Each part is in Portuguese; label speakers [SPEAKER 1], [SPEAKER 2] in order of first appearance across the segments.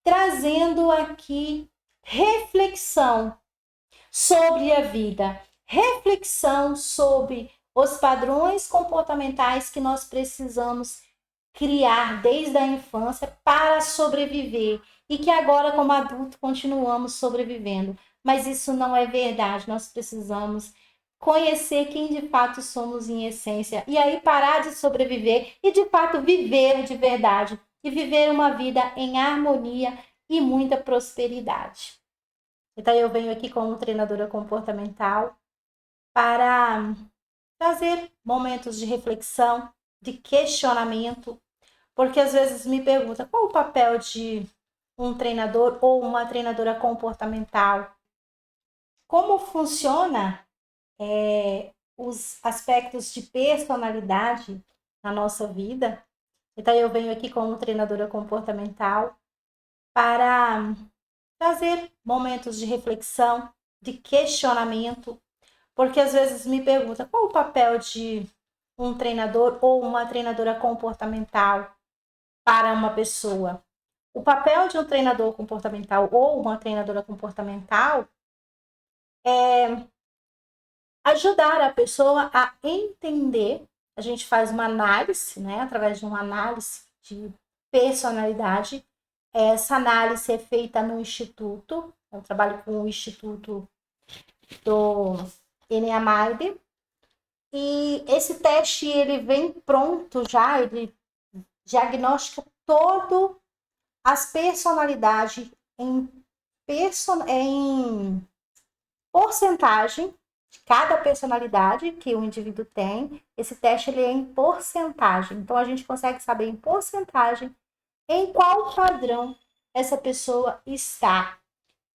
[SPEAKER 1] trazendo aqui reflexão sobre a vida, reflexão sobre os padrões comportamentais que nós precisamos criar desde a infância para sobreviver e que agora, como adulto, continuamos sobrevivendo. Mas isso não é verdade, nós precisamos conhecer quem de fato somos em essência e aí parar de sobreviver e de fato viver de verdade e viver uma vida em harmonia e muita prosperidade. Então eu venho aqui como treinadora comportamental para trazer momentos de reflexão, de questionamento, porque às vezes me pergunta qual o papel de um treinador ou uma treinadora comportamental, como funciona os aspectos de personalidade na nossa vida. Então eu venho aqui como treinadora comportamental para trazer momentos de reflexão, de questionamento, porque às vezes me pergunta qual o papel de um treinador ou uma treinadora comportamental para uma pessoa. O papel de um treinador comportamental ou uma treinadora comportamental é ajudar a pessoa a entender. A gente faz uma análise, né, através de uma análise de personalidade. Essa análise é feita no instituto. Eu trabalho com o instituto do Eneamind. E esse teste ele vem pronto já, ele diagnostica todo as personalidades em porcentagem de cada personalidade que o indivíduo tem. Esse teste ele é em porcentagem. Então a gente consegue saber em porcentagem em qual padrão essa pessoa está.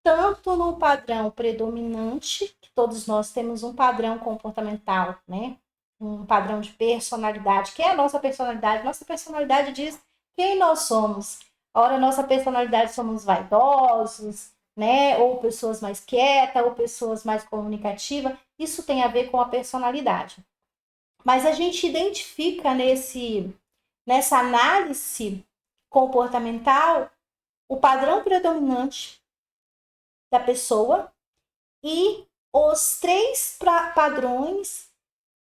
[SPEAKER 1] Tanto no padrão predominante, que todos nós temos um padrão comportamental, né? Um padrão de personalidade, que é a nossa personalidade. Nossa personalidade diz quem nós somos. Ora, nossa personalidade somos vaidosos, né? Ou pessoas mais quietas, ou pessoas mais comunicativas. Isso tem a ver com a personalidade. Mas a gente identifica nessa análise comportamental o padrão predominante da pessoa e os 3 padrões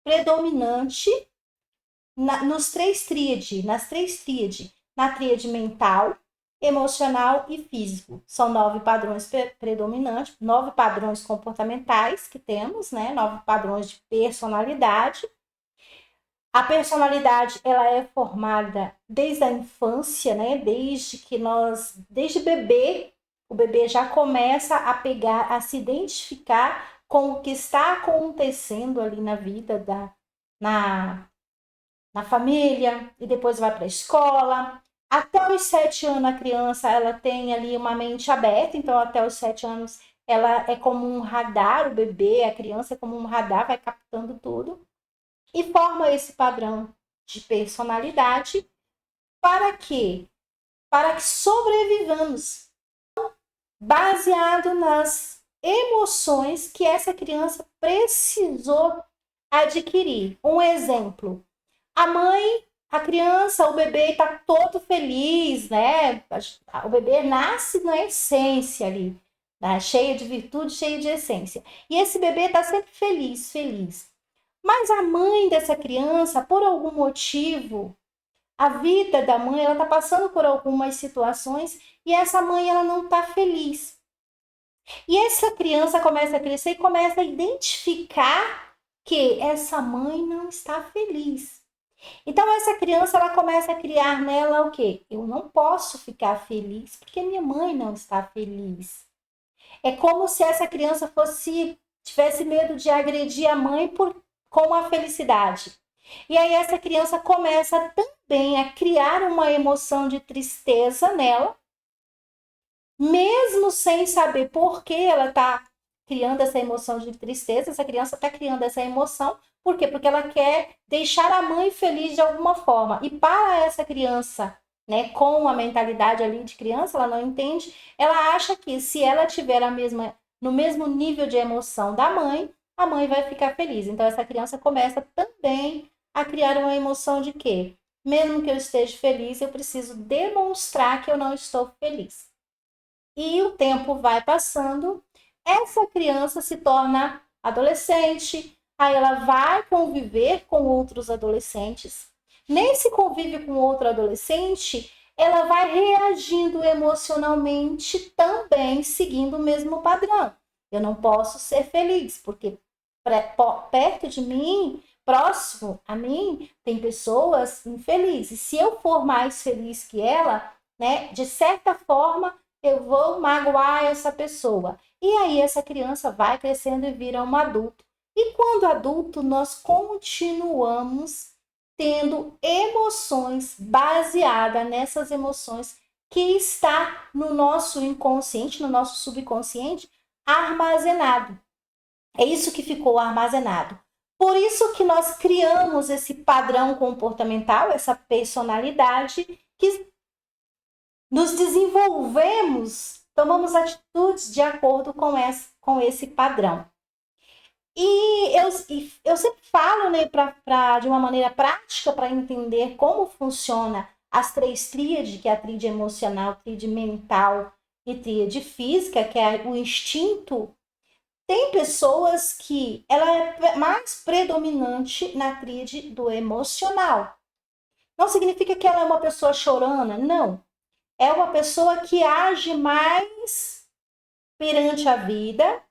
[SPEAKER 1] predominantes nas 3 tríades, na tríade mental, emocional e físico. São 9 padrões predominantes, 9 padrões comportamentais que temos, né? 9 padrões de personalidade. A personalidade ela é formada desde a infância, né? Desde bebê, o bebê já começa a pegar, a se identificar com o que está acontecendo ali na vida, na família, e depois vai para a escola. Até os 7 anos a criança ela tem ali uma mente aberta, então até os 7 anos ela é como um radar, o bebê, a criança é como um radar, vai captando tudo e forma esse padrão de personalidade para quê? Para que sobrevivamos, baseado nas emoções que essa criança precisou adquirir. Um exemplo, a mãe, a criança, o bebê está todo feliz, né? O bebê nasce na essência ali, né? Cheio de virtude, cheio de essência. E esse bebê está sempre feliz, feliz. Mas a mãe dessa criança, por algum motivo, a vida da mãe, ela está passando por algumas situações e essa mãe ela não está feliz. E essa criança começa a crescer e começa a identificar que essa mãe não está feliz. Então essa criança ela começa a criar nela o quê? Eu não posso ficar feliz porque minha mãe não está feliz. É como se essa criança tivesse medo de agredir a mãe com a felicidade. E aí essa criança começa também a criar uma emoção de tristeza nela, mesmo sem saber por que ela está criando essa emoção de tristeza. Essa criança está criando essa emoção, por quê? Porque ela quer deixar a mãe feliz de alguma forma. E para essa criança, né, com a mentalidade ali de criança, ela não entende, ela acha que se ela tiver no mesmo nível de emoção da mãe, a mãe vai ficar feliz. Então essa criança começa também a criar uma emoção de que, mesmo que eu esteja feliz, eu preciso demonstrar que eu não estou feliz. e o tempo vai passando, essa criança se torna adolescente, aí ela vai conviver com outros adolescentes. Nesse convívio com outro adolescente, ela vai reagindo emocionalmente também seguindo o mesmo padrão. Eu não posso ser feliz, porque perto de mim, próximo a mim, tem pessoas infelizes. Se eu for mais feliz que ela, né, de certa forma, eu vou magoar essa pessoa. E aí essa criança vai crescendo e vira um adulto. E quando adulto, nós continuamos tendo emoções baseadas nessas emoções que está no nosso inconsciente, no nosso subconsciente, armazenado. É isso que ficou armazenado. Por isso que nós criamos esse padrão comportamental, essa personalidade, que nos desenvolvemos, tomamos atitudes de acordo com esse padrão. E eu sempre falo, né, de uma maneira prática para entender como funciona as três tríades, que é a tríade emocional, tríade mental e tríade física, que é o instinto. Tem pessoas que ela é mais predominante na tríade do emocional. Não significa que ela é uma pessoa chorona, não. É uma pessoa que age mais perante a vida,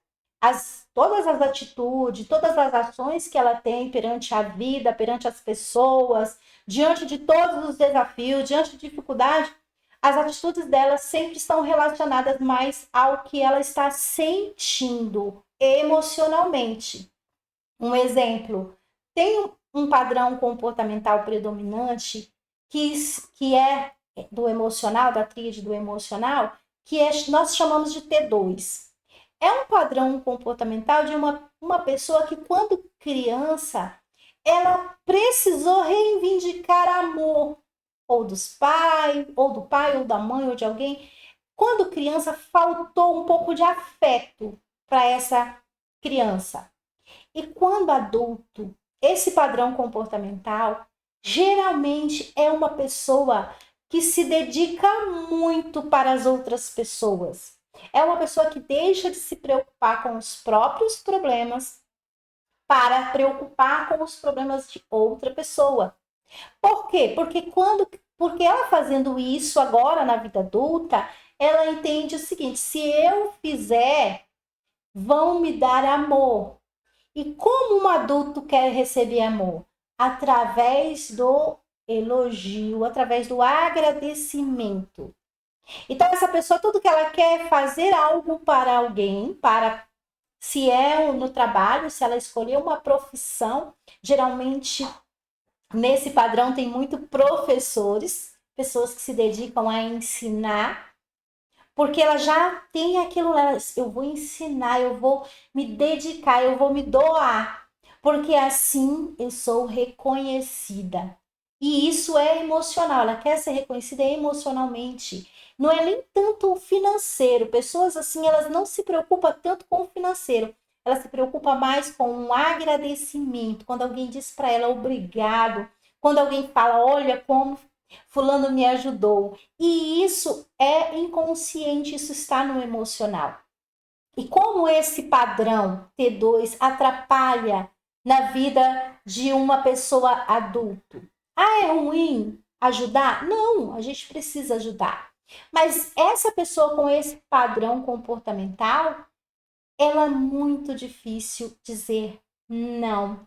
[SPEAKER 1] todas as atitudes, todas as ações que ela tem perante a vida, perante as pessoas, diante de todos os desafios, diante de dificuldade, as atitudes dela sempre estão relacionadas mais ao que ela está sentindo emocionalmente. Um exemplo, tem um padrão comportamental predominante que é do emocional, da tríade do emocional, que nós chamamos de T2. É um padrão comportamental de uma pessoa que, quando criança, ela precisou reivindicar amor, ou dos pais, ou do pai, ou da mãe, ou de alguém. Quando criança, faltou um pouco de afeto para essa criança. E quando adulto, esse padrão comportamental geralmente é uma pessoa que se dedica muito para as outras pessoas. É uma pessoa que deixa de se preocupar com os próprios problemas para preocupar com os problemas de outra pessoa. Por quê? Porque ela fazendo isso agora na vida adulta, ela entende o seguinte: se eu fizer, vão me dar amor. E como um adulto quer receber amor? Através do elogio, através do agradecimento. Então, essa pessoa, tudo que ela quer é fazer algo para alguém, se é no trabalho, se ela escolher uma profissão, geralmente nesse padrão tem muito professores, pessoas que se dedicam a ensinar, porque ela já tem aquilo, eu vou ensinar, eu vou me dedicar, eu vou me doar, porque assim eu sou reconhecida. E isso é emocional, ela quer ser reconhecida emocionalmente. Não é nem tanto o financeiro. Pessoas assim, elas não se preocupam tanto com o financeiro. Ela se preocupa mais com um agradecimento. Quando alguém diz para ela obrigado, quando alguém fala, olha como fulano me ajudou. E isso é inconsciente, isso está no emocional. E como esse padrão T2 atrapalha na vida de uma pessoa adulta? Ah, é ruim ajudar? Não, a gente precisa ajudar. Mas essa pessoa com esse padrão comportamental, ela é muito difícil dizer não.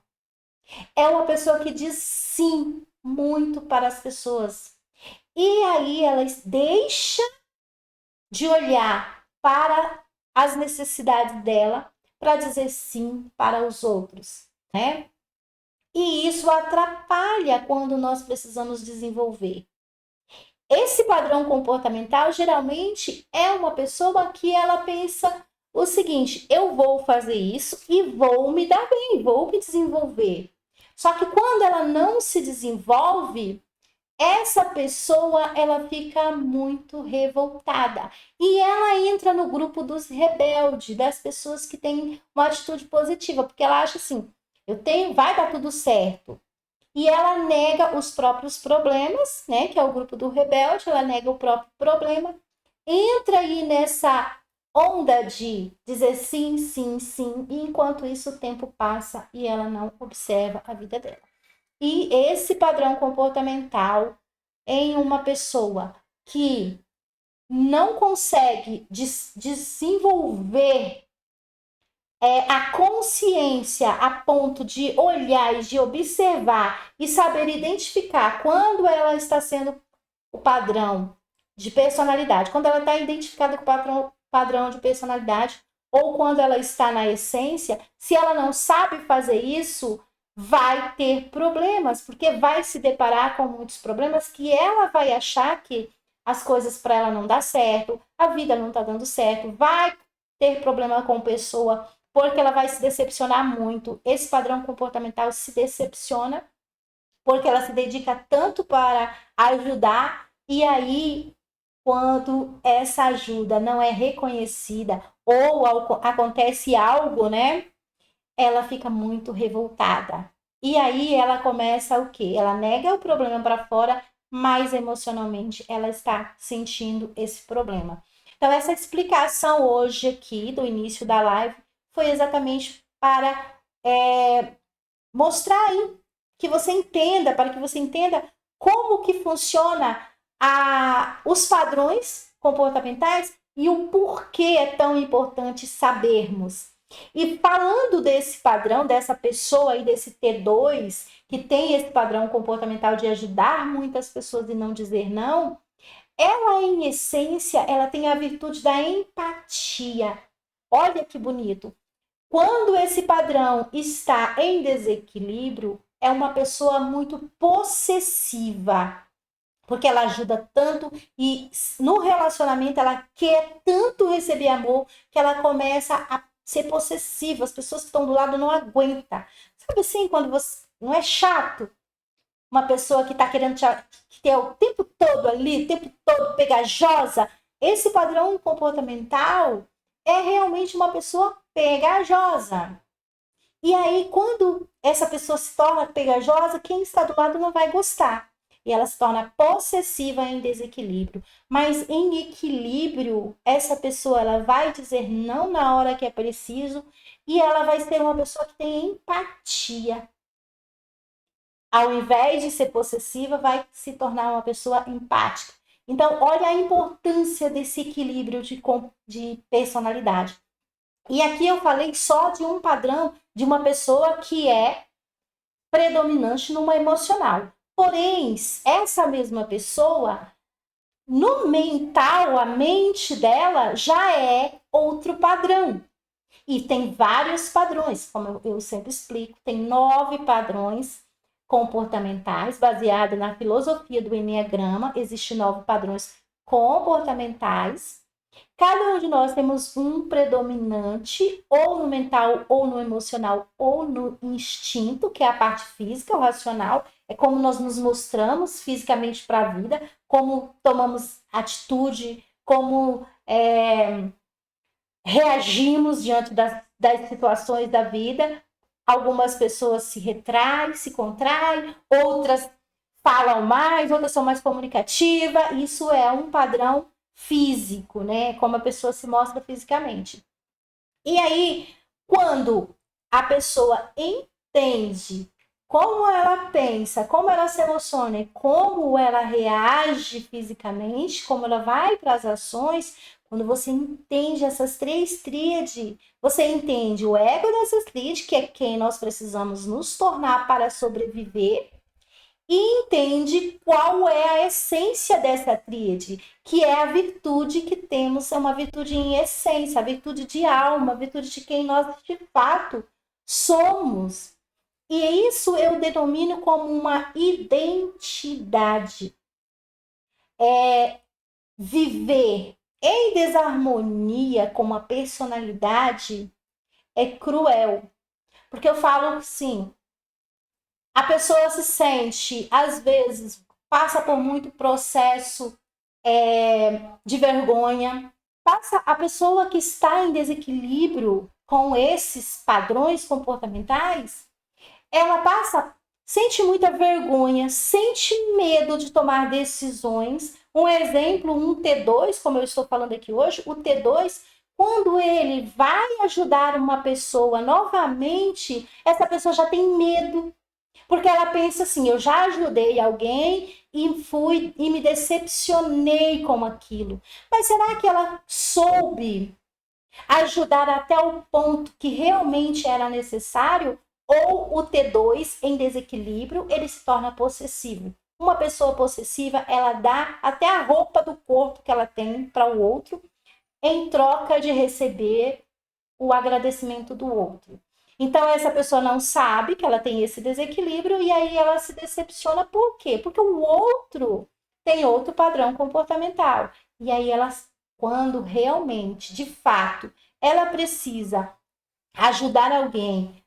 [SPEAKER 1] É uma pessoa que diz sim muito para as pessoas. E aí ela deixa de olhar para as necessidades dela para dizer sim para os outros, né? E isso atrapalha quando nós precisamos desenvolver. Esse padrão comportamental geralmente é uma pessoa que ela pensa o seguinte: eu vou fazer isso e vou me dar bem, vou me desenvolver. Só que quando ela não se desenvolve, essa pessoa ela fica muito revoltada e ela entra no grupo dos rebeldes, das pessoas que têm uma atitude positiva, porque ela acha assim: vai dar tudo certo. E ela nega os próprios problemas, né? Que é o grupo do rebelde, ela nega o próprio problema entra aí nessa onda de dizer sim, sim, sim, e enquanto isso o tempo passa e ela não observa a vida dela. E esse padrão comportamental em uma pessoa que não consegue desenvolver a consciência a ponto de olhar e de observar e saber identificar quando ela está sendo o padrão de personalidade, quando ela está identificada com o padrão de personalidade ou quando ela está na essência, se ela não sabe fazer isso, vai ter problemas, porque vai se deparar com muitos problemas que ela vai achar que as coisas para ela não dá certo, a vida não está dando certo, vai ter problema com pessoa, porque ela vai se decepcionar muito. Esse padrão comportamental se decepciona porque ela se dedica tanto para ajudar e aí quando essa ajuda não é reconhecida ou acontece algo, né? Ela fica muito revoltada. E aí ela começa o quê? Ela nega o problema para fora, mas emocionalmente ela está sentindo esse problema. Então, essa explicação hoje aqui, do início da live, foi exatamente para mostrar aí que você entenda, para que você entenda como que funciona os padrões comportamentais e o porquê é tão importante sabermos. E falando desse padrão, dessa pessoa aí, desse T2, que tem esse padrão comportamental de ajudar muitas pessoas e não dizer não, ela, em essência, ela tem a virtude da empatia. Olha que bonito. Quando esse padrão está em desequilíbrio, é uma pessoa muito possessiva, porque ela ajuda tanto e no relacionamento ela quer tanto receber amor que ela começa a ser possessiva. As pessoas que estão do lado não aguentam. Sabe assim, quando você não é chato? Uma pessoa que está querendo te ter o tempo todo ali, o tempo todo pegajosa. Esse padrão comportamental é realmente uma pessoa pegajosa. E aí, quando essa pessoa se torna pegajosa, quem está do lado não vai gostar. E ela se torna possessiva em desequilíbrio. Mas em equilíbrio, essa pessoa ela vai dizer não na hora que é preciso e ela vai ser uma pessoa que tem empatia. Ao invés de ser possessiva, vai se tornar uma pessoa empática. Então, olha a importância desse equilíbrio de personalidade. E aqui eu falei só de um padrão de uma pessoa que é predominante numa emocional. Porém, essa mesma pessoa, no mental, a mente dela já é outro padrão. E tem vários padrões, como eu sempre explico, tem 9 padrões comportamentais, baseado na filosofia do Enneagrama, existem 9 padrões comportamentais. Cada um de nós temos um predominante, ou no mental, ou no emocional, ou no instinto, que é a parte física, o racional, é como nós nos mostramos fisicamente para a vida, como tomamos atitude, como reagimos diante das situações da vida. Algumas pessoas se retraem, se contraem, outras falam mais, outras são mais comunicativas. Isso é um padrão físico, né? Como a pessoa se mostra fisicamente. E aí, quando a pessoa entende como ela pensa, como ela se emociona, como ela reage fisicamente, como ela vai para as ações, quando você entende essas 3 tríades, você entende o ego dessas tríades, que é quem nós precisamos nos tornar para sobreviver, e entende qual é a essência dessa tríade, que é a virtude que temos, é uma virtude em essência, a virtude de alma, a virtude de quem nós de fato somos. E isso eu denomino como uma identidade. Viver em desarmonia com uma personalidade é cruel. Porque eu falo assim, a pessoa se sente, às vezes, passa por muito processo de vergonha. A pessoa que está em desequilíbrio com esses padrões comportamentais, ela sente muita vergonha, sente medo de tomar decisões, Um exemplo, um T2, como eu estou falando aqui hoje, o T2, quando ele vai ajudar uma pessoa novamente, essa pessoa já tem medo. Porque ela pensa assim, eu já ajudei alguém e fui e me decepcionei com aquilo. Mas será que ela soube ajudar até o ponto que realmente era necessário? Ou o T2 em desequilíbrio, ele se torna possessivo. Uma pessoa possessiva, ela dá até a roupa do corpo que ela tem para o outro em troca de receber o agradecimento do outro. Então, essa pessoa não sabe que ela tem esse desequilíbrio e aí ela se decepciona. Por quê? Porque o outro tem outro padrão comportamental. E aí ela, quando realmente, de fato, ela precisa ajudar alguém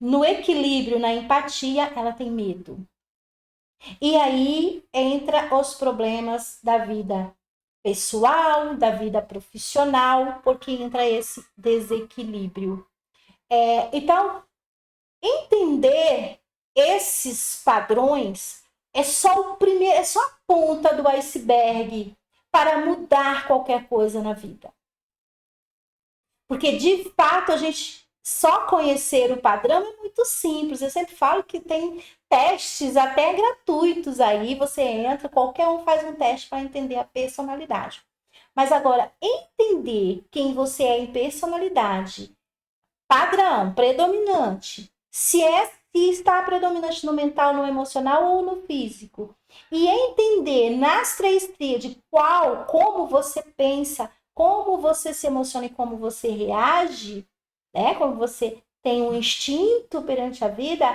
[SPEAKER 1] no equilíbrio, na empatia, ela tem medo. E aí entra os problemas da vida pessoal, da vida profissional, porque entra esse desequilíbrio. Então, entender esses padrões é só o primeiro, é só a ponta do iceberg para mudar qualquer coisa na vida. Porque de fato a gente só conhecer o padrão é muito simples. Eu sempre falo que tem testes até gratuitos aí, você entra, qualquer um faz um teste para entender a personalidade. Mas agora, entender quem você é em personalidade, padrão, predominante, se está predominante no mental, no emocional ou no físico. E entender nas três tríades como você pensa, como você se emociona e como você reage, né? Como você tem um instinto perante a vida,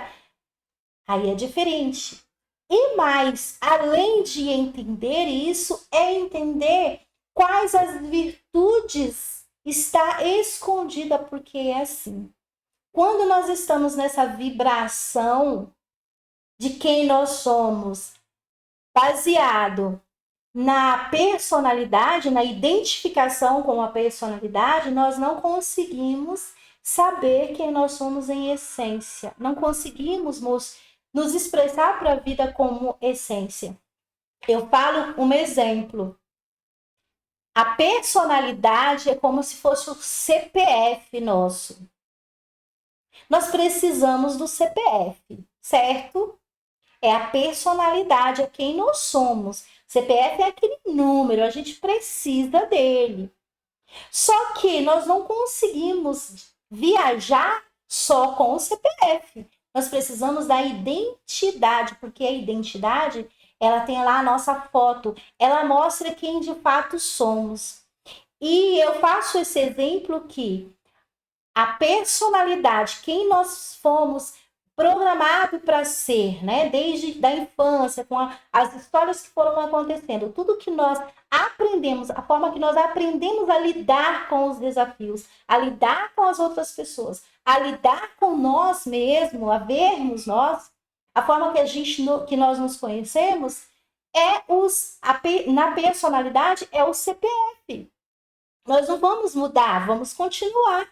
[SPEAKER 1] aí é diferente. E mais, além de entender isso, é entender quais as virtudes está escondida, porque é assim. Quando nós estamos nessa vibração de quem nós somos, baseado na personalidade, na identificação com a personalidade, nós não conseguimos saber quem nós somos em essência. Não conseguimos nos expressar para a vida como essência. Eu falo um exemplo. A personalidade é como se fosse o CPF nosso. Nós precisamos do CPF, certo? É a personalidade, é quem nós somos. CPF é aquele número, a gente precisa dele. Só que nós não conseguimos viajar só com o CPF. Nós precisamos da identidade, porque a identidade, ela tem lá a nossa foto, ela mostra quem de fato somos. E eu faço esse exemplo que a personalidade, quem nós fomos programados para ser, né? Desde a infância, com as histórias que foram acontecendo, tudo que nós aprendemos, a forma que nós aprendemos a lidar com os desafios, a lidar com as outras pessoas, a lidar com nós mesmos, a vermos nós, a forma que nós nos conhecemos, na personalidade é o CPF. Nós não vamos mudar, vamos continuar.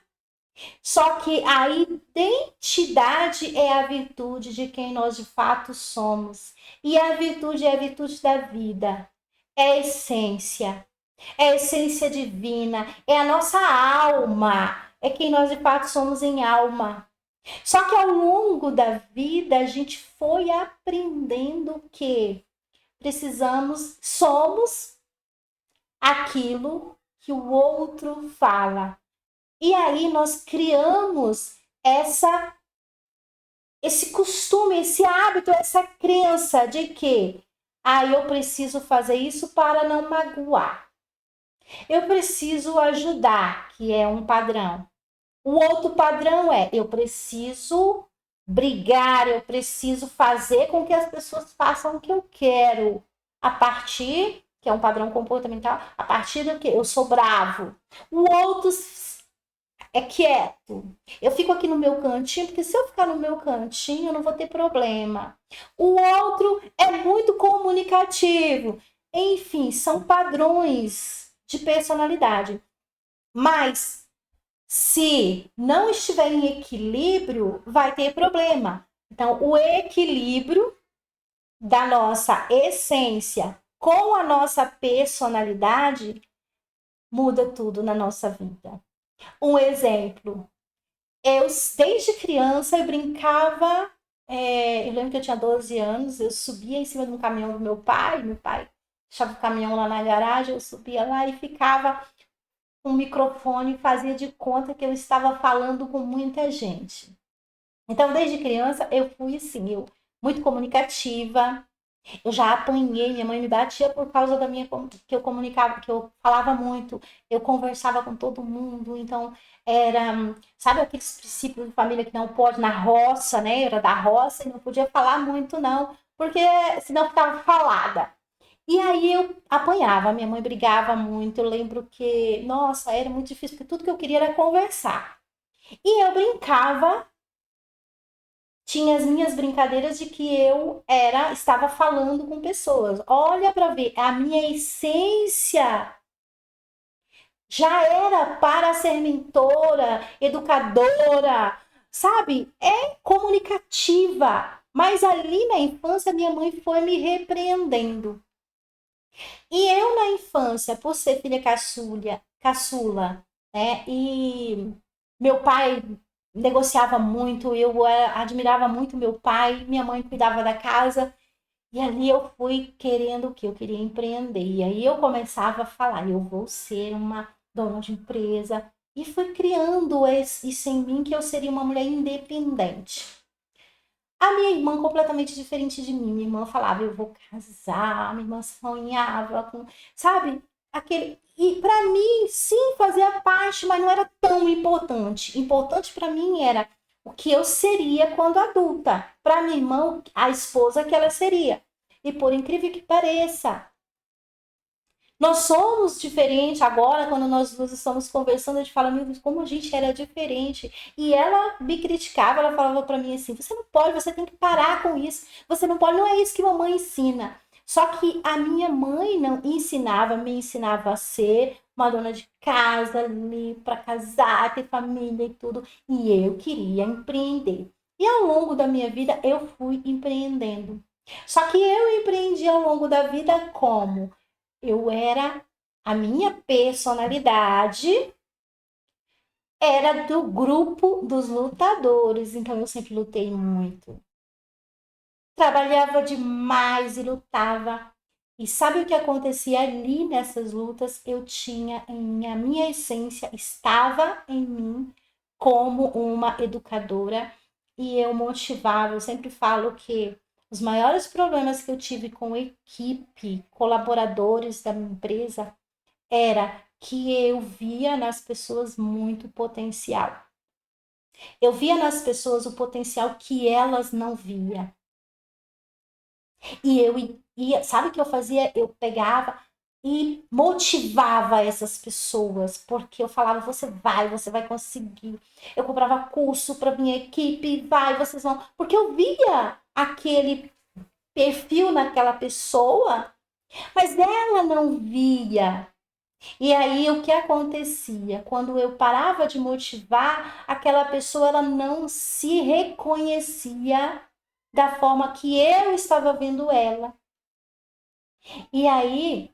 [SPEAKER 1] Só que a identidade é a virtude de quem nós de fato somos. E a virtude é a virtude da vida. É a essência. É a essência divina. É a nossa alma. É quem nós de fato somos em alma. Só que ao longo da vida a gente foi aprendendo que somos aquilo que o outro fala. E aí nós criamos esse costume, esse hábito, essa crença de que eu preciso fazer isso para não magoar. Eu preciso ajudar, que é um padrão. O outro padrão é eu preciso brigar, eu preciso fazer com que as pessoas façam o que eu quero. A partir, que é um padrão comportamental, a partir do que eu sou bravo. O outro é quieto. Eu fico aqui no meu cantinho, porque se eu ficar no meu cantinho, eu não vou ter problema. O outro é muito comunicativo. Enfim, são padrões de personalidade. Mas se não estiver em equilíbrio, vai ter problema. Então, o equilíbrio da nossa essência com a nossa personalidade, muda tudo na nossa vida. Um exemplo, eu desde criança eu brincava, eu lembro que eu tinha 12 anos, eu subia em cima de um caminhão do meu pai deixava o caminhão lá na garagem, eu subia lá e ficava com o microfone e fazia de conta que eu estava falando com muita gente. Então, desde criança, eu fui assim, muito comunicativa. Eu já apanhei, minha mãe me batia por causa da minha que eu comunicava, que eu falava muito, eu conversava com todo mundo, então era, sabe aqueles princípios de família que não pode na roça, né? Era da roça e não podia falar muito não, porque senão ficava falada. E aí eu apanhava, minha mãe brigava muito, eu lembro que, nossa, era muito difícil, porque tudo que eu queria era conversar. E eu brincava, tinha as minhas brincadeiras de que estava falando com pessoas. Olha para ver, a minha essência já era para ser mentora, educadora, sabe? É comunicativa. Mas ali na infância, minha mãe foi me repreendendo. E eu, na infância, por ser filha caçula, né? E meu pai negociava muito, eu admirava muito meu pai, minha mãe cuidava da casa, e ali eu fui querendo o que? Eu queria empreender. E aí eu começava a falar, eu vou ser uma dona de empresa. E fui criando isso em mim, que eu seria uma mulher independente. A minha irmã, completamente diferente de mim. Minha irmã falava, eu vou casar. Minha irmã sonhava com, sabe? Aquele. E para mim, sim, fazia parte, mas não era tão importante. Importante para mim era o que eu seria quando adulta. Para minha irmã, a esposa que ela seria. E por incrível que pareça, nós somos diferentes agora, quando nós estamos conversando, a gente fala, meu Deus, como a gente era diferente. E ela me criticava, ela falava para mim assim, você não pode, você tem que parar com isso. Você não pode, não é isso que mamãe ensina. Só que a minha mãe não ensinava, me ensinava a ser uma dona de casa ali, para casar, ter família e tudo. E eu queria empreender. E ao longo da minha vida, eu fui empreendendo. Só que eu empreendi ao longo da vida como? A minha personalidade era do grupo dos lutadores, então eu sempre lutei muito. Trabalhava demais e lutava. E sabe o que acontecia ali nessas lutas? Eu tinha a minha essência estava em mim como uma educadora e eu motivava. Eu sempre falo que os maiores problemas que eu tive com equipe, colaboradores da minha empresa, era que eu via nas pessoas muito potencial. Eu via nas pessoas o potencial que elas não via. E eu ia, sabe o que eu fazia? Eu pegava e motivava essas pessoas, porque eu falava, você vai conseguir. Eu comprava curso para minha equipe, vai, vocês vão. Porque eu via aquele perfil naquela pessoa, mas ela não via. E aí o que acontecia? Quando eu parava de motivar, aquela pessoa ela não se reconhecia da forma que eu estava vendo ela. E aí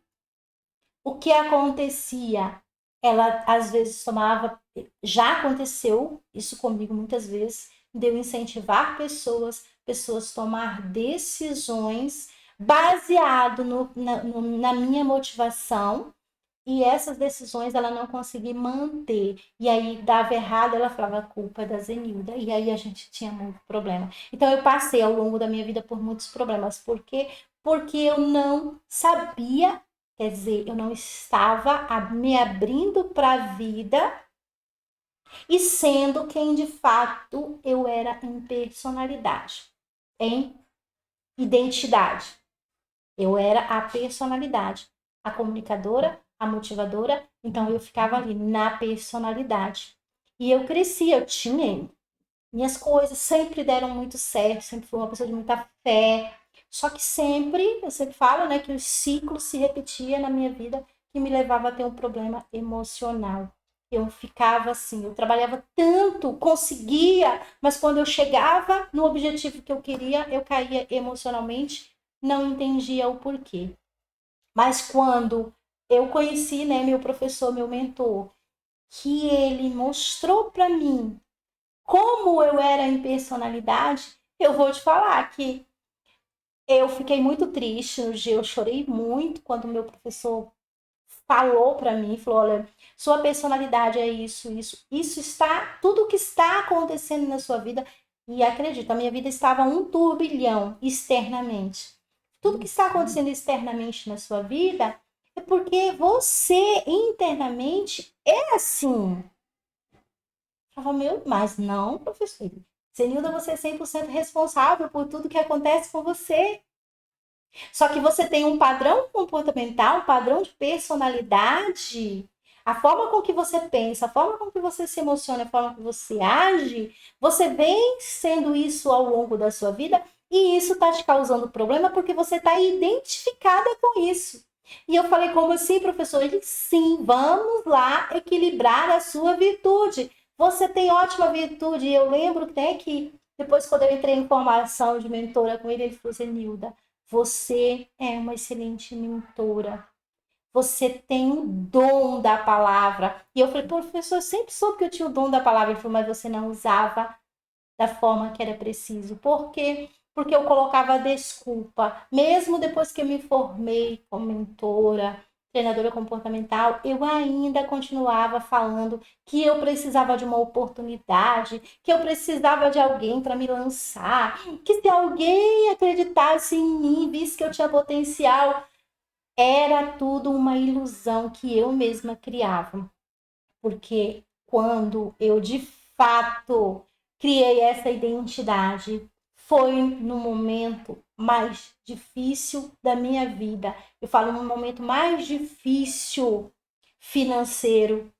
[SPEAKER 1] o que acontecia? Ela às vezes tomava, já aconteceu isso comigo muitas vezes, de eu incentivar pessoas tomar decisões baseado na minha motivação, e essas decisões ela não conseguia manter. E aí dava errado, ela falava, a culpa é da Zenilda. E aí a gente tinha muito problema. Então eu passei ao longo da minha vida por muitos problemas. Por quê? Porque eu não sabia, quer dizer, eu não estava me abrindo para a vida e sendo quem de fato eu era em personalidade, em identidade. Eu era a personalidade, a comunicadora, a motivadora, então eu ficava ali na personalidade. E eu crescia, eu tinha minhas coisas, sempre deram muito certo, sempre fui uma pessoa de muita fé. Só que sempre, eu sempre falo, né, que os ciclos se repetiam na minha vida, que me levava a ter um problema emocional. Eu ficava assim, eu trabalhava tanto, conseguia, mas quando eu chegava no objetivo que eu queria, eu caía emocionalmente, não entendia o porquê. Mas quando eu conheci, né, meu professor, meu mentor, que ele mostrou para mim como eu era em personalidade, eu vou te falar que eu fiquei muito triste no dia, eu chorei muito quando meu professor falou para mim, falou, olha, sua personalidade é isso está, tudo o que está acontecendo na sua vida, e acredita, a minha vida estava um turbilhão externamente. Tudo que está acontecendo externamente na sua vida é porque você internamente é assim. Eu falei, meu, mas não, professor. Zenilda, você é 100% responsável por tudo que acontece com você. Só que você tem um padrão comportamental, um padrão de personalidade, a forma com que você pensa, a forma com que você se emociona, a forma que você age, você vem sendo isso ao longo da sua vida e isso está te causando problema porque você está identificada com isso. E eu falei, como assim, professor? Ele, sim, vamos lá equilibrar a sua virtude. Você tem ótima virtude. E eu lembro até que depois, quando eu entrei em formação de mentora com ele, ele falou assim, Nilda, você é uma excelente mentora. Você tem o dom da palavra. E eu falei, professor, eu sempre soube que eu tinha o dom da palavra. Ele falou, mas você não usava da forma que era preciso. Por quê? Porque eu colocava desculpa. Mesmo depois que eu me formei como mentora, treinadora comportamental, eu ainda continuava falando que eu precisava de uma oportunidade, que eu precisava de alguém para me lançar, que se alguém acreditasse em mim, visse que eu tinha potencial, era tudo uma ilusão que eu mesma criava. Porque quando eu de fato criei essa identidade, foi no momento mais difícil da minha vida. Eu falo no momento mais difícil financeiro.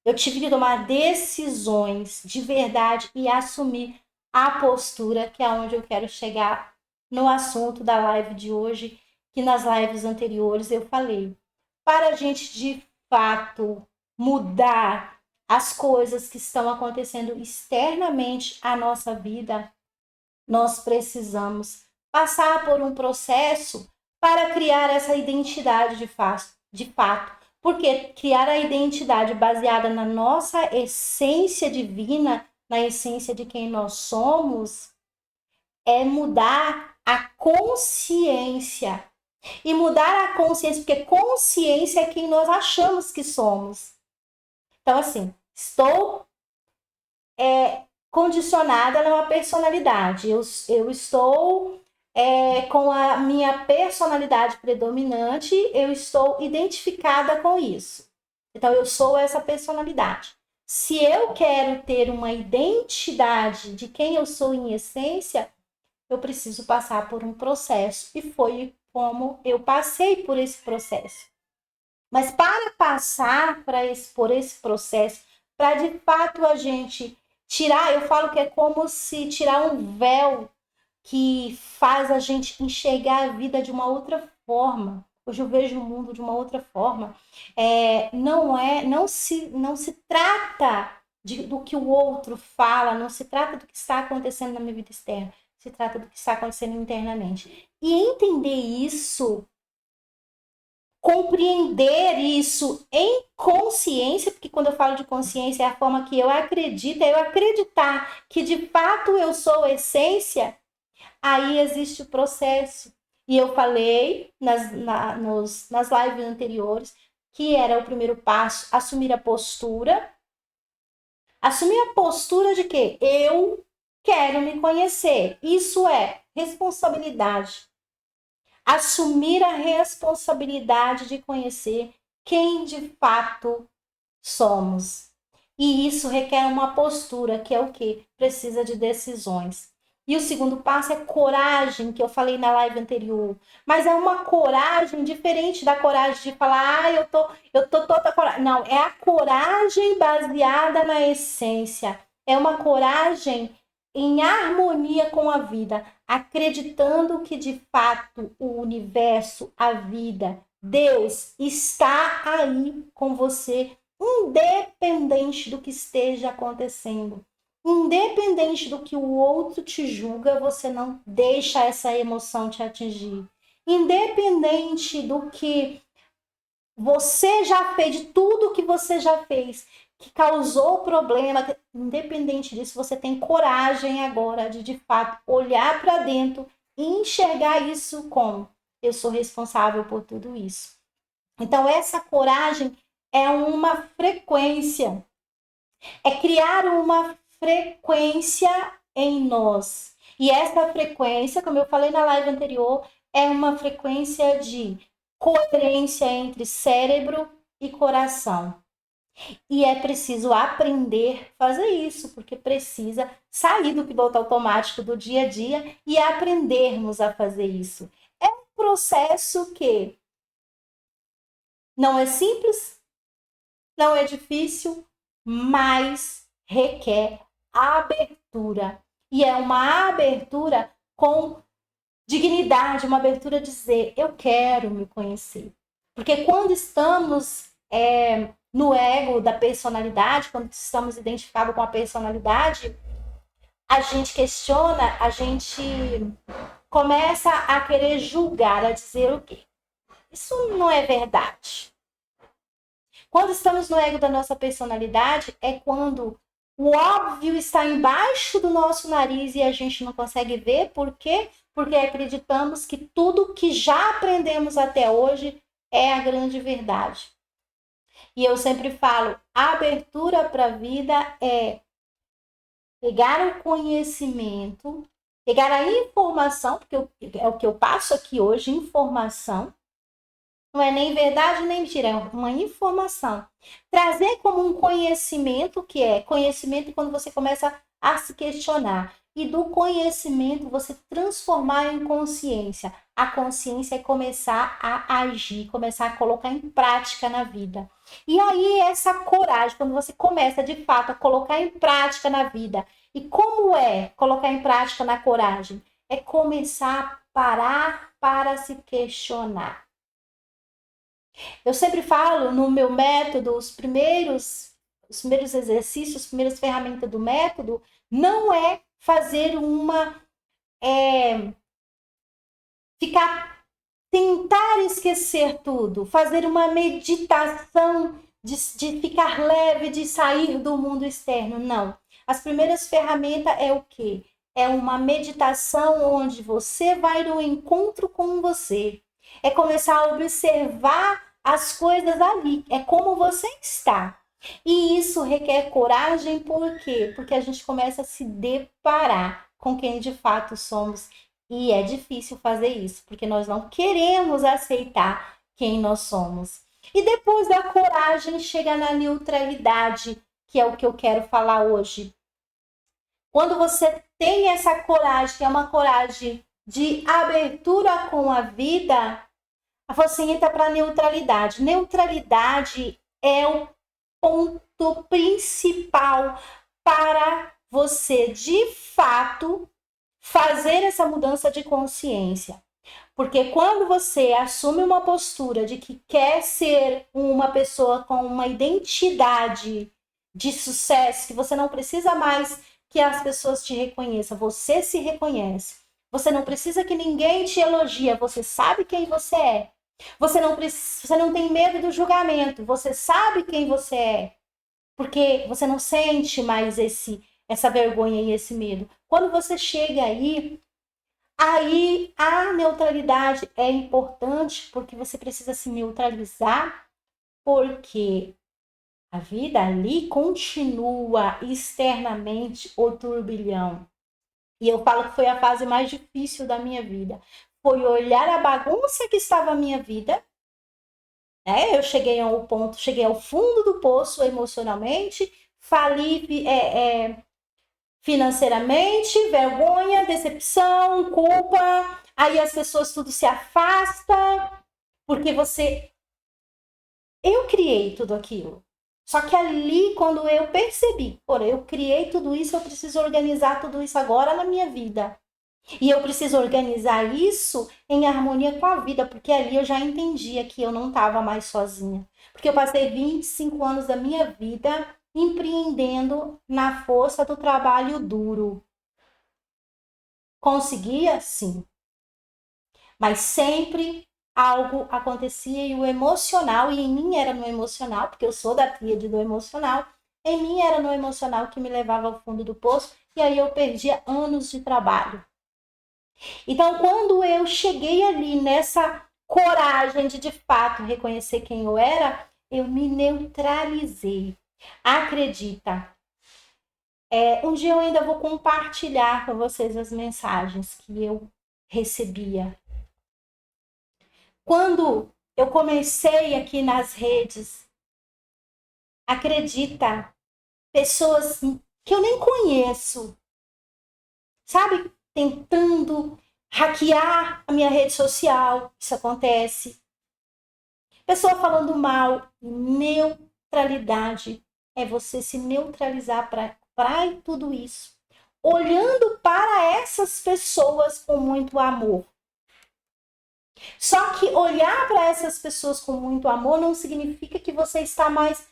[SPEAKER 1] Eu tive que tomar decisões de verdade e assumir a postura, que é onde eu quero chegar no assunto da live de hoje, que nas lives anteriores eu falei. Para a gente de fato mudar as coisas que estão acontecendo externamente à nossa vida, nós precisamos passar por um processo para criar essa identidade de fato. Porque criar a identidade baseada na nossa essência divina, na essência de quem nós somos, é mudar a consciência. E mudar a consciência, porque consciência é quem nós achamos que somos. Então, assim, estou condicionada numa personalidade. Eu estou com a minha personalidade predominante, eu estou identificada com isso. Então, eu sou essa personalidade. Se eu quero ter uma identidade de quem eu sou em essência, eu preciso passar por um processo. E foi como eu passei por esse processo. Mas para passar por esse processo, para de fato a gente tirar, eu falo que é como se tirar um véu que faz a gente enxergar a vida de uma outra forma. Hoje eu vejo o mundo de uma outra forma. Não se trata do que o outro fala, não se trata do que está acontecendo na minha vida externa, se trata do que está acontecendo internamente. E entender isso, compreender isso em consciência, porque quando eu falo de consciência é a forma que eu acredito, é eu acreditar que de fato eu sou essência, aí existe o processo. E eu falei nas lives anteriores que era o primeiro passo, assumir a postura. Assumir a postura de que eu quero me conhecer. Isso é responsabilidade. Assumir a responsabilidade de conhecer quem de fato somos. E isso requer uma postura, que é o quê? Precisa de decisões. E o segundo passo é coragem, que eu falei na live anterior. Mas é uma coragem diferente da coragem de falar, eu tô toda coragem. Não, é a coragem baseada na essência. É uma coragem em harmonia com a vida, acreditando que de fato o universo, a vida, Deus está aí com você, independente do que esteja acontecendo. Independente do que o outro te julga, você não deixa essa emoção te atingir. independente do que você já fez, de tudo que você já fez, que causou problema, independente disso, você tem coragem agora de fato, olhar para dentro e enxergar isso como eu sou responsável por tudo isso. Então, essa coragem é uma frequência, é criar uma frequência em nós. E essa frequência, como eu falei na live anterior, é uma frequência de coerência entre cérebro e coração. E é preciso aprender a fazer isso, porque precisa sair do piloto automático do dia a dia e aprendermos a fazer isso. É um processo que não é simples, não é difícil, mas requer abertura. E é uma abertura com dignidade, uma abertura a dizer, eu quero me conhecer. Porque quando estamos no ego da personalidade, quando estamos identificados com a personalidade, a gente questiona, a gente começa a querer julgar, a dizer o quê? Isso não é verdade. Quando estamos no ego da nossa personalidade, é quando o óbvio está embaixo do nosso nariz e a gente não consegue ver. Por quê? Porque acreditamos que tudo que já aprendemos até hoje é a grande verdade. E eu sempre falo, a abertura para a vida é pegar o conhecimento, pegar a informação, porque é o que eu passo aqui hoje, informação. Não é nem verdade nem mentira, é uma informação. Trazer como um conhecimento, que é conhecimento quando você começa a se questionar. E do conhecimento você transformar em consciência. A consciência é começar a agir, começar a colocar em prática na vida. E aí essa coragem, quando você começa de fato a colocar em prática na vida. E como é colocar em prática na coragem? É começar a parar para se questionar. Eu sempre falo no meu método, os primeiros exercícios, as primeiras ferramentas do método, não é fazer tentar esquecer tudo, fazer uma meditação de ficar leve, de sair do mundo externo, não. As primeiras ferramentas é o quê? É uma meditação onde você vai no encontro com você. É começar a observar as coisas ali, é como você está. E isso requer coragem, por quê? Porque a gente começa a se deparar com quem de fato somos. E é difícil fazer isso, porque nós não queremos aceitar quem nós somos. E depois da coragem, chega na neutralidade, que é o que eu quero falar hoje. Quando você tem essa coragem, que é uma coragem de abertura com a vida, você entra para a neutralidade. Neutralidade é o ponto principal para você, de fato, fazer essa mudança de consciência. Porque quando você assume uma postura de que quer ser uma pessoa com uma identidade de sucesso, que você não precisa mais que as pessoas te reconheçam, você se reconhece. Você não precisa que ninguém te elogie, você sabe quem você é. Você não tem medo do julgamento, você sabe quem você é. Porque você não sente mais essa vergonha e esse medo. Quando você chega aí a neutralidade é importante porque você precisa se neutralizar, porque a vida ali continua externamente o turbilhão. E eu falo que foi a fase mais difícil da minha vida. Foi olhar a bagunça que estava a minha vida. Eu cheguei ao fundo do poço emocionalmente, fali financeiramente, vergonha, decepção, culpa. Aí as pessoas tudo se afasta, porque eu criei tudo aquilo. Só que ali, quando eu percebi, eu criei tudo isso, eu preciso organizar tudo isso agora na minha vida. E eu preciso organizar isso em harmonia com a vida, porque ali eu já entendia que eu não estava mais sozinha. Porque eu passei 25 anos da minha vida empreendendo na força do trabalho duro. Conseguia? Sim. Mas sempre algo acontecia e o emocional, e em mim era no emocional, porque eu sou da tríade do emocional, em mim era no emocional que me levava ao fundo do poço, e aí eu perdia anos de trabalho. Então, quando eu cheguei ali nessa coragem de fato reconhecer quem eu era, eu me neutralizei. Acredita, um dia eu ainda vou compartilhar com vocês as mensagens que eu recebia. Quando eu comecei aqui nas redes, acredita, pessoas que eu nem conheço, sabe, tentando hackear a minha rede social, isso acontece. Pessoa falando mal, neutralidade é você se neutralizar para tudo isso. Olhando para essas pessoas com muito amor. Só que olhar para essas pessoas com muito amor não significa que você está mais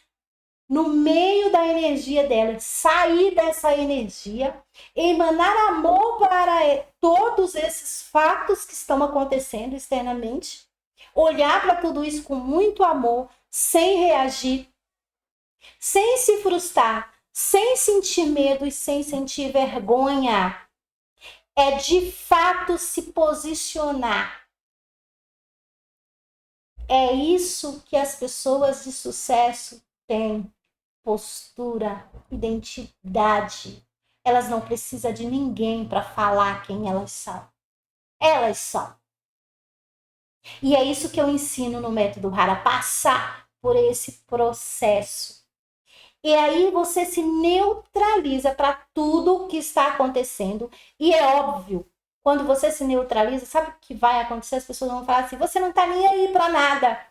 [SPEAKER 1] no meio da energia dela, sair dessa energia, emanar amor para todos esses fatos que estão acontecendo externamente, olhar para tudo isso com muito amor, sem reagir, sem se frustrar, sem sentir medo e sem sentir vergonha. É de fato se posicionar. É isso que as pessoas de sucesso têm. Postura, identidade. Elas não precisam de ninguém para falar quem elas são. Elas são. E é isso que eu ensino no método Hara, passar por esse processo. E aí você se neutraliza para tudo que está acontecendo. E é óbvio, quando você se neutraliza, sabe o que vai acontecer? As pessoas vão falar assim, você não está nem aí para nada.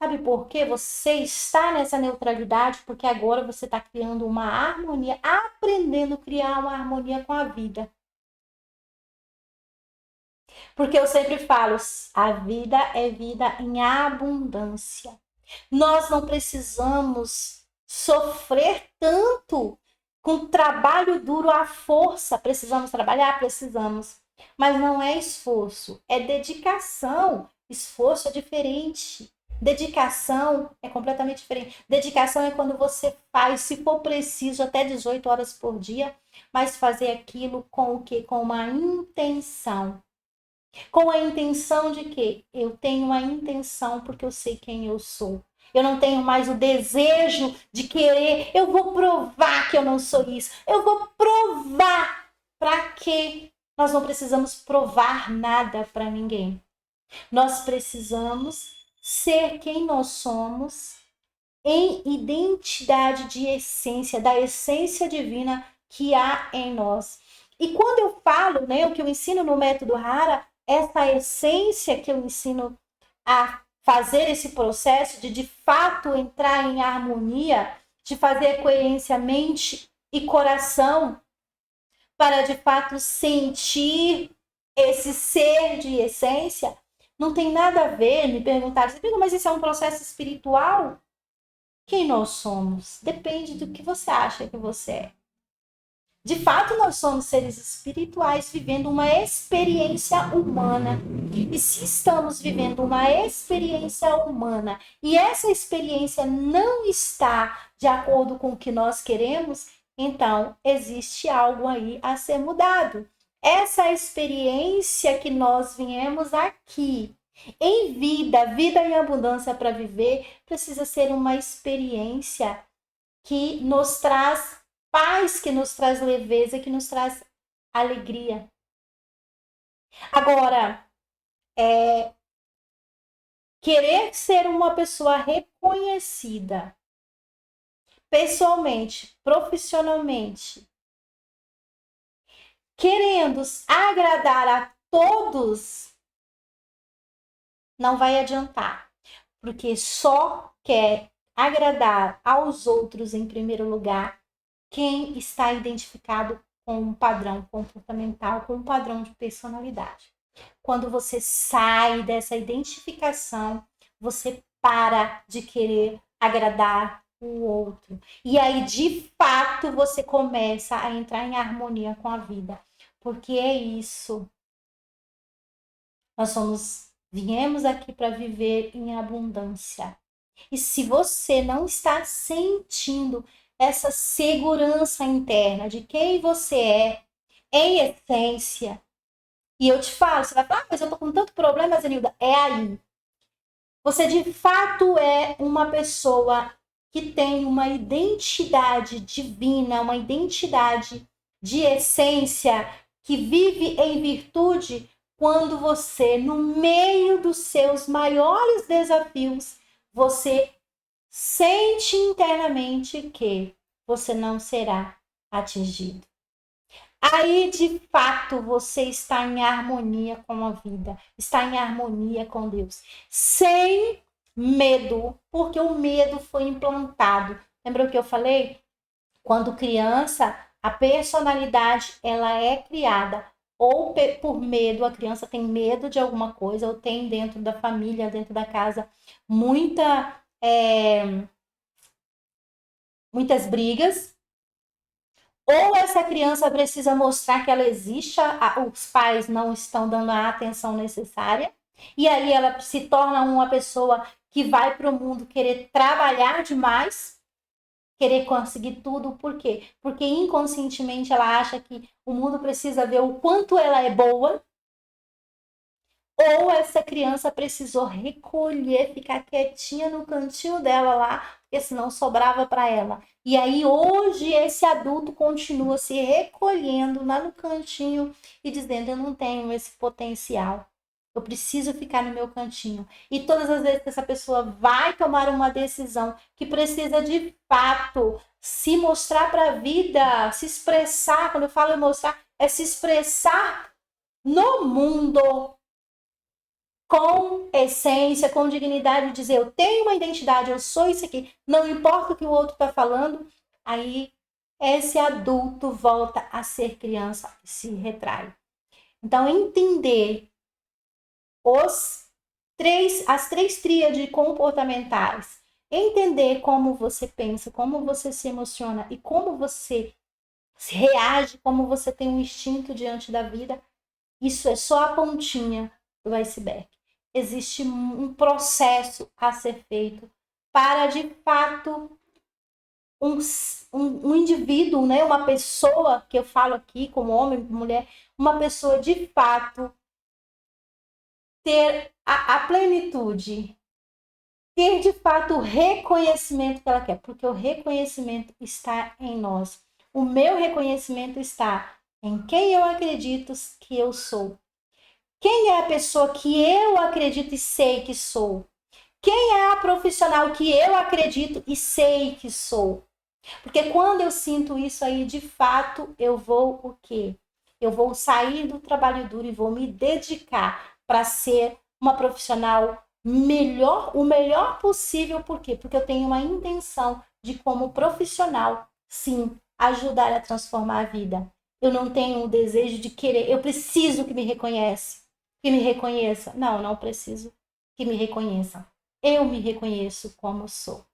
[SPEAKER 1] Sabe por quê? Você está nessa neutralidade porque agora você está criando uma harmonia, aprendendo a criar uma harmonia com a vida. Porque eu sempre falo, a vida é vida em abundância. Nós não precisamos sofrer tanto com trabalho duro à força. Precisamos trabalhar? Precisamos. Mas não é esforço, é dedicação. Esforço é diferente. Dedicação é completamente diferente. Dedicação é quando você faz, se for preciso, até 18 horas por dia, mas fazer aquilo com o quê? Com uma intenção. Com a intenção de que eu tenho a intenção porque eu sei quem eu sou. Eu não tenho mais o desejo de querer, eu vou provar que eu não sou isso. Eu vou provar. Para quê? Nós não precisamos provar nada para ninguém. Nós precisamos ser quem nós somos em identidade de essência, da essência divina que há em nós. E quando eu falo, né, o que eu ensino no método Hara, essa essência que eu ensino a fazer esse processo de fato entrar em harmonia, de fazer coerência mente e coração, para de fato sentir esse ser de essência, não tem nada a ver, me perguntaram, mas isso é um processo espiritual? Quem nós somos? Depende do que você acha que você é. De fato, nós somos seres espirituais vivendo uma experiência humana. E se estamos vivendo uma experiência humana e essa experiência não está de acordo com o que nós queremos, então existe algo aí a ser mudado. Essa experiência que nós viemos aqui em vida, vida em abundância para viver, precisa ser uma experiência que nos traz paz, que nos traz leveza, que nos traz alegria. Agora, querer ser uma pessoa reconhecida pessoalmente, profissionalmente, querendo agradar a todos, não vai adiantar, porque só quer agradar aos outros em primeiro lugar quem está identificado com um padrão comportamental, com um padrão de personalidade. Quando você sai dessa identificação, você para de querer agradar o outro. E aí, de fato, você começa a entrar em harmonia com a vida. Porque é isso. Viemos aqui para viver em abundância. E se você não está sentindo essa segurança interna de quem você é, em essência, e eu te falo, você vai falar, mas eu tô com tanto problema, Zenilda, é aí. Você de fato é uma pessoa que tem uma identidade divina, uma identidade de essência, que vive em virtude quando você, no meio dos seus maiores desafios, você sente internamente que você não será atingido. Aí, de fato, você está em harmonia com a vida, está em harmonia com Deus, sem medo, porque o medo foi implantado. Lembra o que eu falei? Quando criança, a personalidade ela é criada ou por medo, a criança tem medo de alguma coisa, ou tem dentro da família, dentro da casa, muitas brigas, ou essa criança precisa mostrar que ela existe, os pais não estão dando a atenção necessária, e aí ela se torna uma pessoa que vai para o mundo querer trabalhar demais, querer conseguir tudo. Por quê? Porque inconscientemente ela acha que o mundo precisa ver o quanto ela é boa, ou essa criança precisou recolher, ficar quietinha no cantinho dela lá, porque senão sobrava para ela. E aí hoje esse adulto continua se recolhendo lá no cantinho e dizendo: eu não tenho esse potencial. Eu preciso ficar no meu cantinho. E todas as vezes que essa pessoa vai tomar uma decisão que precisa de fato se mostrar para a vida, se expressar, quando eu falo mostrar, é se expressar no mundo, com essência, com dignidade, dizer: eu tenho uma identidade, eu sou isso aqui, não importa o que o outro está falando. Aí esse adulto volta a ser criança e se retrai. Então, entender as três tríades comportamentais, entender como você pensa, como você se emociona e como você reage, como você tem um instinto diante da vida, isso é só a pontinha do iceberg. Existe um processo a ser feito para, de fato, um indivíduo, né, uma pessoa, que eu falo aqui como homem, mulher, uma pessoa de fato ter a plenitude, ter de fato o reconhecimento que ela quer, porque o reconhecimento está em nós. O meu reconhecimento está em quem eu acredito que eu sou. Quem é a pessoa que eu acredito e sei que sou? Quem é a profissional que eu acredito e sei que sou? Porque quando eu sinto isso aí, de fato, eu vou o quê? Eu vou sair do trabalho duro e vou me dedicar para ser uma profissional melhor, o melhor possível. Por quê? Porque eu tenho uma intenção de, como profissional, sim, ajudar a transformar a vida. Eu não tenho o desejo de querer, eu preciso que me reconheça. Não, não preciso que me reconheça. Eu me reconheço como sou.